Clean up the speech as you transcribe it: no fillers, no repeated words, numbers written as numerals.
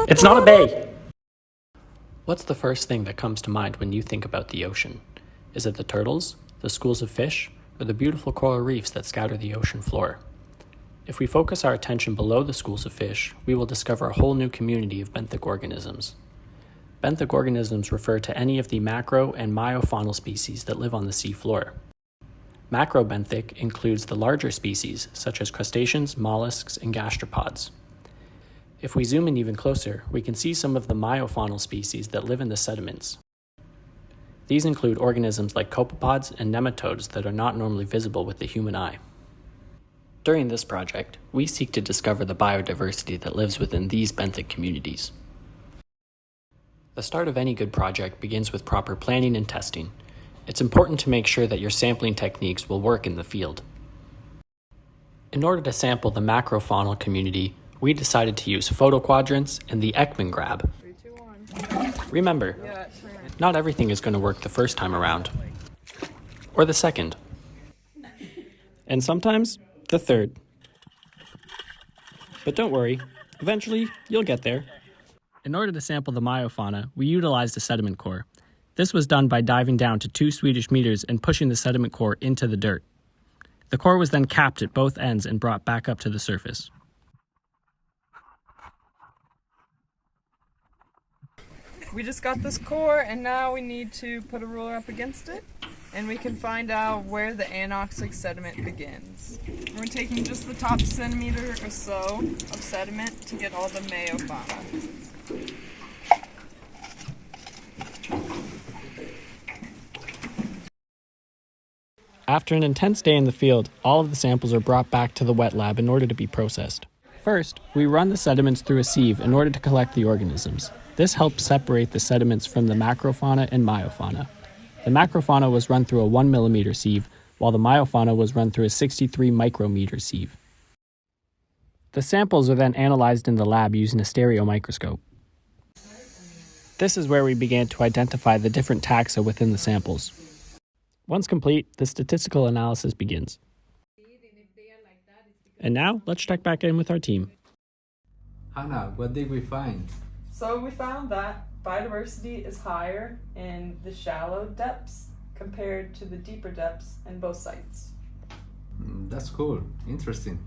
It's not a bay! What's the first thing that comes to mind when you think about the ocean? Is it the turtles, the schools of fish, or the beautiful coral reefs that scatter the ocean floor? If we focus our attention below the schools of fish, we will discover a whole new community of benthic organisms. Benthic organisms refer to any of the macro and myofaunal species that live on the sea floor. Macrobenthic includes the larger species, such as crustaceans, mollusks, and gastropods. If we zoom in even closer, we can see some of the myofaunal species that live in the sediments. These include organisms like copepods and nematodes that are not normally visible with the human eye. During this project, we seek to discover the biodiversity that lives within these benthic communities. The start of any good project begins with proper planning and testing. It's important to make sure that your sampling techniques will work in the field. In order to sample the macrofaunal community, we decided to use photo quadrants and the Ekman grab. 3, 2, 1. Remember, not everything is going to work the first time around, or the second, and sometimes the third. But don't worry, eventually you'll get there. In order to sample the myofauna, we utilized the sediment core. This was done by diving down to 2 Swedish meters and pushing the sediment core into the dirt. The core was then capped at both ends and brought back up to the surface. We just got this core and now we need to put a ruler up against it and we can find out where the anoxic sediment begins. We're taking just the top centimeter or so of sediment to get all the myofauna. After an intense day in the field, all of the samples are brought back to the wet lab in order to be processed. First, we run the sediments through a sieve in order to collect the organisms. This helps separate the sediments from the macrofauna and myofauna. The macrofauna was run through a 1 millimeter sieve, while the myofauna was run through a 63 micrometer sieve. The samples are then analyzed in the lab using a stereo microscope. This is where we began to identify the different taxa within the samples. Once complete, the statistical analysis begins. And now, let's check back in with our team. Hannah, what did we find? So we found that biodiversity is higher in the shallow depths compared to the deeper depths in both sites. That's cool. Interesting.